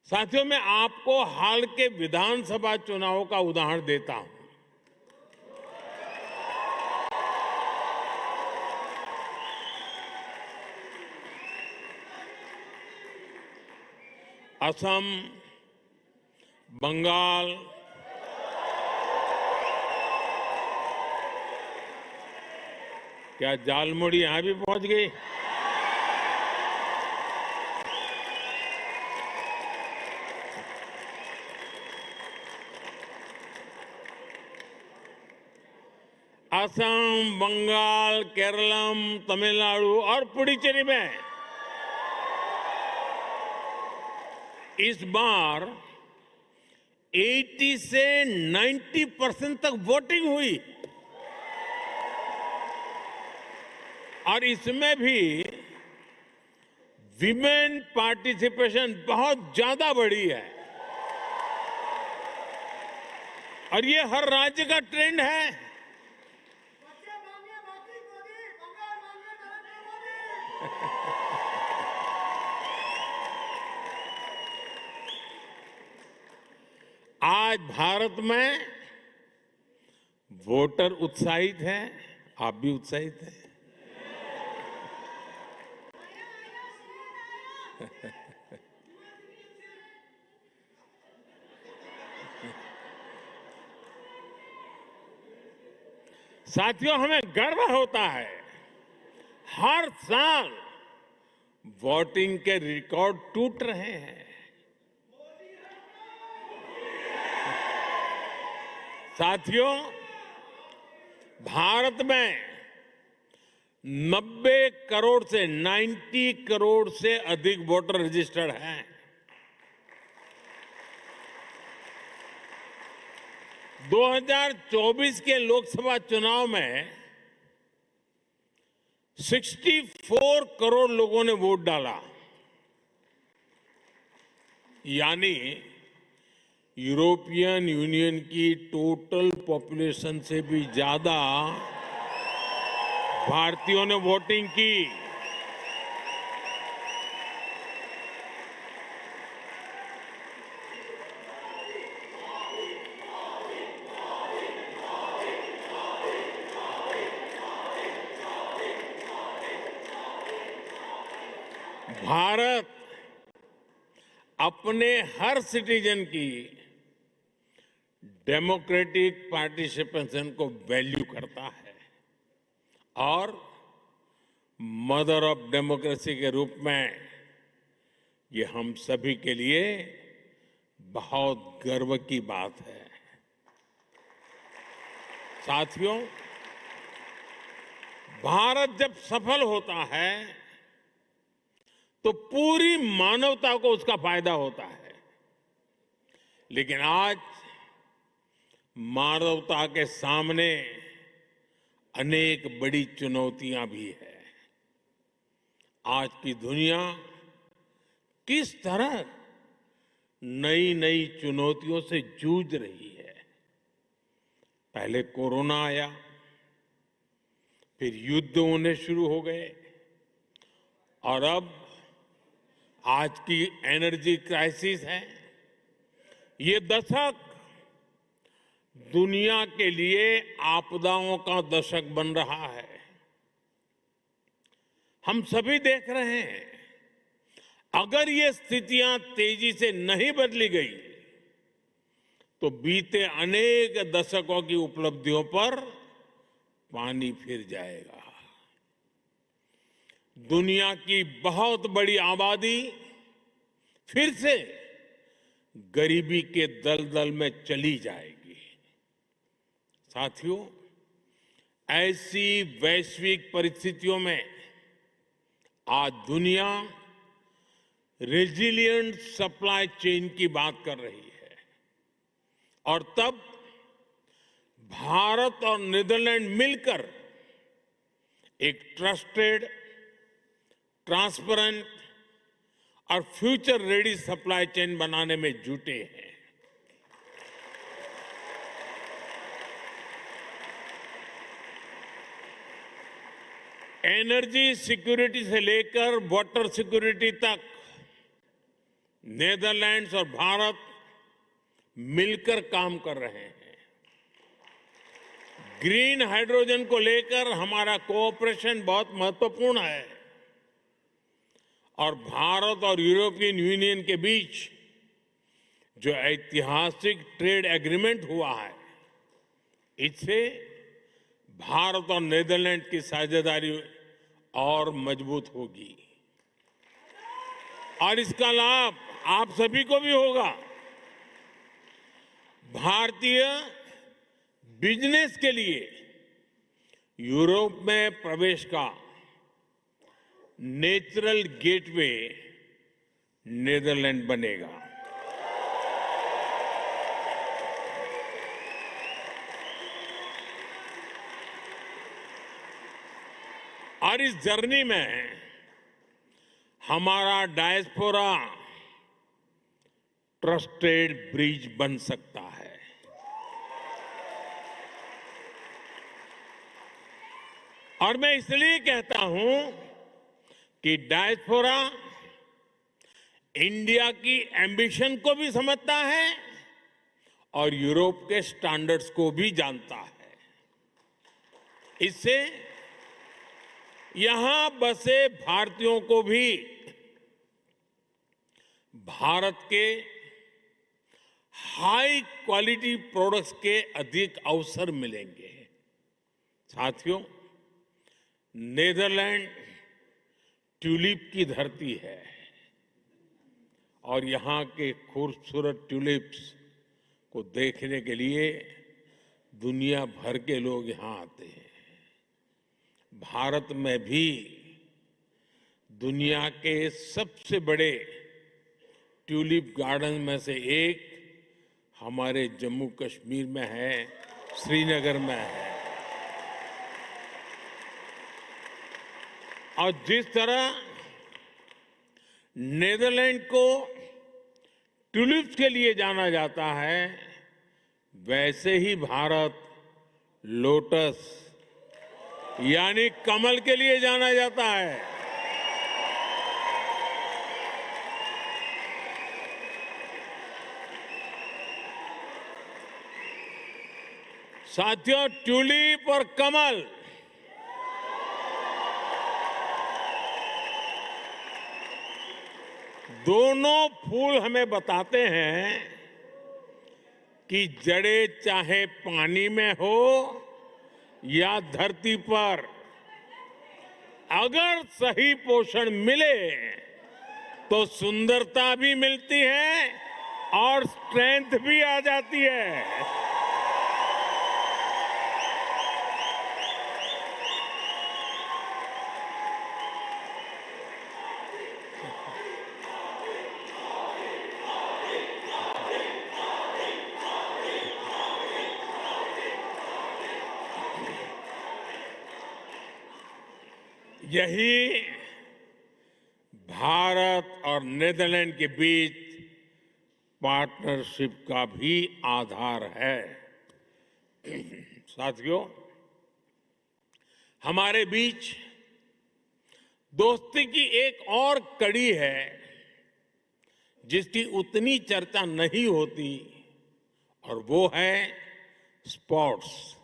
साथियों, मैं आपको हाल के विधानसभा चुनाव का उदाहरण देता हूं। असम, बंगाल, क्या झालमुड़ी यहां भी पहुंच गई? असम, बंगाल, केरलम, तमिलनाडु और पुडुचेरी में इस बार 80 से 90% तक वोटिंग हुई और इसमें भी विमेन पार्टिसिपेशन बहुत ज्यादा बढ़ी है और ये हर राज्य का ट्रेंड है। आज भारत में वोटर उत्साहित हैं, आप भी उत्साहित हैं। साथियों, हमें गर्व होता है हर साल वोटिंग के रिकॉर्ड टूट रहे हैं। साथियों, भारत में 90 करोड़ से 90 करोड़ से अधिक वोटर रजिस्टर्ड हैं। दो 2024 के लोकसभा चुनाव में 64 करोड़ लोगों ने वोट डाला, यानी यूरोपियन यूनियन की टोटल पॉपुलेशन से भी ज्यादा भारतीयों ने वोटिंग की। भारत अपने हर सिटीजन की डेमोक्रेटिक पार्टिसिपेशन को वैल्यू करता है और मदर ऑफ डेमोक्रेसी के रूप में ये हम सभी के लिए बहुत गर्व की बात है। साथियों, भारत जब सफल होता है तो पूरी मानवता को उसका फायदा होता है, लेकिन आज मानवता के सामने अनेक बड़ी चुनौतियां भी है। आज की दुनिया किस तरह नई नई चुनौतियों से जूझ रही है। पहले कोरोना आया, फिर युद्ध होने शुरू हो गए और अब आज की एनर्जी क्राइसिस है। ये दशक दुनिया के लिए आपदाओं का दशक बन रहा है। हम सभी देख रहे हैं, अगर ये स्थितियां तेजी से नहीं बदली गई तो बीते अनेक दशकों की उपलब्धियों पर पानी फिर जाएगा। दुनिया की बहुत बड़ी आबादी फिर से गरीबी के दलदल में चली जाएगी। साथियों, ऐसी वैश्विक परिस्थितियों में आज दुनिया रेजिलिएंट सप्लाई चेन की बात कर रही है और तब भारत और नीदरलैंड मिलकर एक ट्रस्टेड, ट्रांसपेरेंट और फ्यूचर रेडी सप्लाई चेन बनाने में जुटे हैं। एनर्जी सिक्योरिटी से लेकर वाटर सिक्योरिटी तक नेदरलैंड्स और भारत मिलकर काम कर रहे हैं। ग्रीन हाइड्रोजन को लेकर हमारा कोऑपरेशन बहुत महत्वपूर्ण है और भारत और यूरोपियन यूनियन के बीच जो ऐतिहासिक ट्रेड एग्रीमेंट हुआ है, इससे भारत और नीदरलैंड की साझेदारी और मजबूत होगी और इसका लाभ आप सभी को भी होगा। भारतीय बिजनेस के लिए यूरोप में प्रवेश का नेचुरल गेटवे नीदरलैंड बनेगा। और इस जर्नी में हमारा डायस्पोरा ट्रस्टेड ब्रिज बन सकता है। और मैं इसलिए कहता हूं कि डायस्पोरा इंडिया की एम्बिशन को भी समझता है और यूरोप के स्टैंडर्ड्स को भी जानता है। इससे यहां बसे भारतीयों को भी भारत के हाई क्वालिटी प्रोडक्ट्स के अधिक अवसर मिलेंगे। साथियों, नीदरलैंड ट्यूलिप की धरती है और यहां के खूबसूरत ट्यूलिप्स को देखने के लिए दुनिया भर के लोग यहां आते हैं। भारत में भी दुनिया के सबसे बड़े ट्यूलिप गार्डन में से एक हमारे जम्मू कश्मीर में है, श्रीनगर में है। और जिस तरह नीदरलैंड को ट्यूलिप्स के लिए जाना जाता है, वैसे ही भारत लोटस यानी कमल के लिए जाना जाता है। साथियों, ट्यूलिप और कमल दोनों फूल हमें बताते हैं कि जड़ें चाहे पानी में हो या धरती पर, अगर सही पोषण मिले तो सुंदरता भी मिलती है और स्ट्रेंथ भी आ जाती है। यही भारत और नीदरलैंड के बीच पार्टनरशिप का भी आधार है। साथियों, हमारे बीच दोस्ती की एक और कड़ी है जिसकी उतनी चर्चा नहीं होती, और वो है स्पोर्ट्स।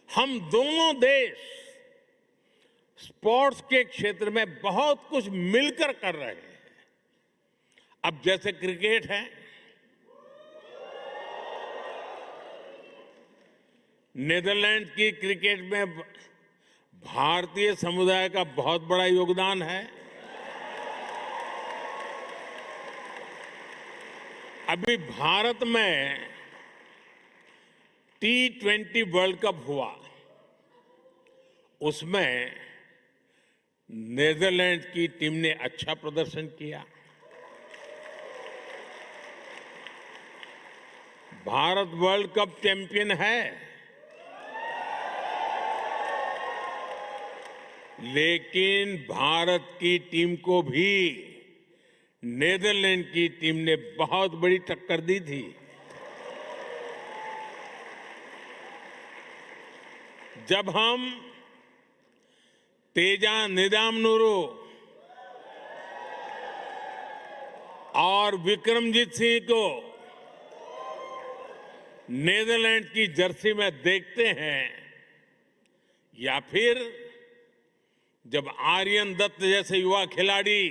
हम दोनों देश स्पोर्ट्स के क्षेत्र में बहुत कुछ मिलकर कर रहे हैं। अब जैसे क्रिकेट है, नीदरलैंड की क्रिकेट में भारतीय समुदाय का बहुत बड़ा योगदान है। अभी भारत में T20 वर्ल्ड कप हुआ, उसमें नीदरलैंड की टीम ने अच्छा प्रदर्शन किया। भारत वर्ल्ड कप चैंपियन है, लेकिन भारत की टीम को भी नीदरलैंड की टीम ने बहुत बड़ी टक्कर दी थी। जब हम तेजा निदामनुरू और विक्रमजीत सिंह को नीदरलैंड की जर्सी में देखते हैं, या फिर जब आर्यन दत्त जैसे युवा खिलाड़ी